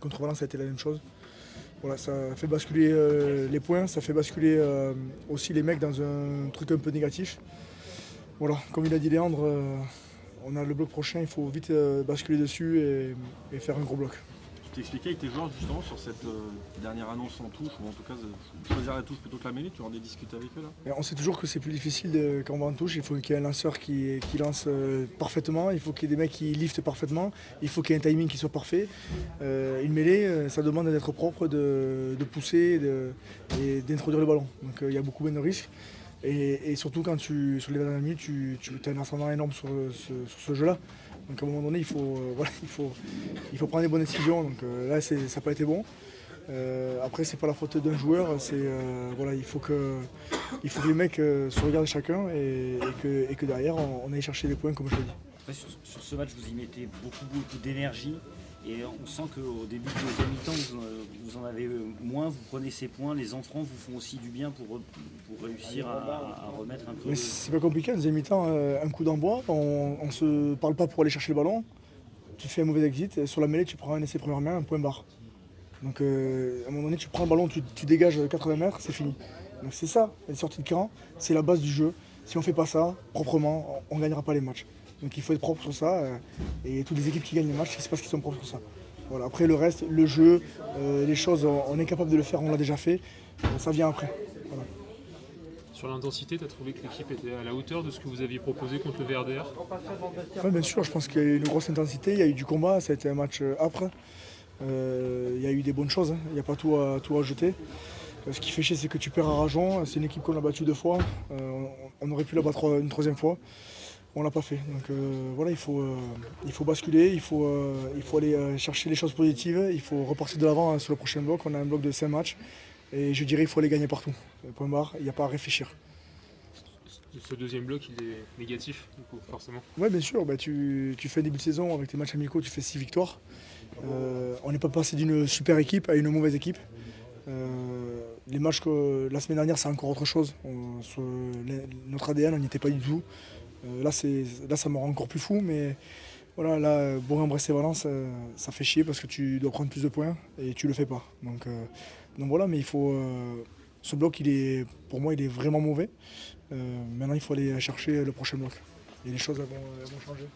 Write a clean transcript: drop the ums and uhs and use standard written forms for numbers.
Contre Valence, ça a été la même chose. Voilà, ça fait basculer les points, ça fait basculer aussi les mecs dans un truc un peu négatif. Voilà, comme il a dit Léandre, on a le bloc prochain, il faut vite basculer dessus et faire un gros bloc. Tu t'expliquais avec tes joueurs justement sur cette dernière annonce en touche, ou en tout cas choisir la touche plutôt que la mêlée, tu en as discuté avec eux là? Et on sait toujours que c'est plus difficile quand on va en touche, il faut qu'il y ait un lanceur qui lance parfaitement, il faut qu'il y ait des mecs qui liftent parfaitement, il faut qu'il y ait un timing qui soit parfait. Une mêlée, ça demande d'être propre, de pousser et d'introduire le ballon. Donc il y a beaucoup moins de risques. Et surtout quand sur les dernières minutes, tu as un ascendant énorme sur ce jeu-là. Donc à un moment donné, il faut prendre les bonnes décisions. Donc là, ça n'a pas été bon. Après, c'est pas la faute d'un joueur. Il faut que les mecs se regardent chacun et que derrière, on aille chercher des points, comme je l'ai dit. Après, sur ce match, vous y mettez beaucoup d'énergie. Et on sent qu'au début de deuxième mi-temps, vous en avez moins, vous prenez ces points, les entrants vous font aussi du bien pour réussir à remettre un peu. Mais c'est pas compliqué, en deuxième mi-temps, un coup d'envoi, on se parle pas pour aller chercher le ballon, tu fais un mauvais exit, et sur la mêlée tu prends un essai première main, un point barre. Donc à un moment donné tu prends le ballon, tu dégages 80 mètres, c'est fini. Donc c'est ça, les sorties de camp, c'est la base du jeu. Si on fait pas ça proprement, on gagnera pas les matchs. Donc il faut être propre sur ça, et toutes les équipes qui gagnent les matchs, c'est parce qu'ils sont propres sur ça. Voilà. Après le reste, le jeu, les choses, on est capable de le faire, on l'a déjà fait, ça vient après. Voilà. Sur l'intensité, tu as trouvé que l'équipe était à la hauteur de ce que vous aviez proposé contre le VRDR? Oui, bien sûr, je pense qu'il y a eu une grosse intensité, il y a eu du combat, ça a été un match âpre. Il y a eu des bonnes choses, il n'y a pas tout à jeter. Ce qui fait chier, c'est que tu perds à Rajon, c'est une équipe qu'on a battue 2 fois, on aurait pu la battre une 3e fois. On l'a pas fait. Donc voilà, il faut basculer, il faut aller chercher les choses positives, il faut repartir de l'avant sur le prochain bloc. On a un bloc de 5 matchs et je dirais qu'il faut les gagner partout. Point barre, il n'y a pas à réfléchir. Ce deuxième bloc, il est négatif, du coup, forcément. Oui, bien sûr, tu fais un début de saison avec tes matchs amicaux, tu fais 6 victoires. On n'est pas passé d'une super équipe à une mauvaise équipe. Les matchs la semaine dernière, c'est encore autre chose. Notre ADN, on n'y était pas du tout. Là, ça me rend encore plus fou, mais voilà, là, Bourg-en-Bresse-et-Valence, ça fait chier parce que tu dois prendre plus de points et tu le fais pas. Donc voilà, mais il faut. Ce bloc, pour moi, il est vraiment mauvais. Maintenant, il faut aller chercher le prochain bloc. Et les choses elles vont changer.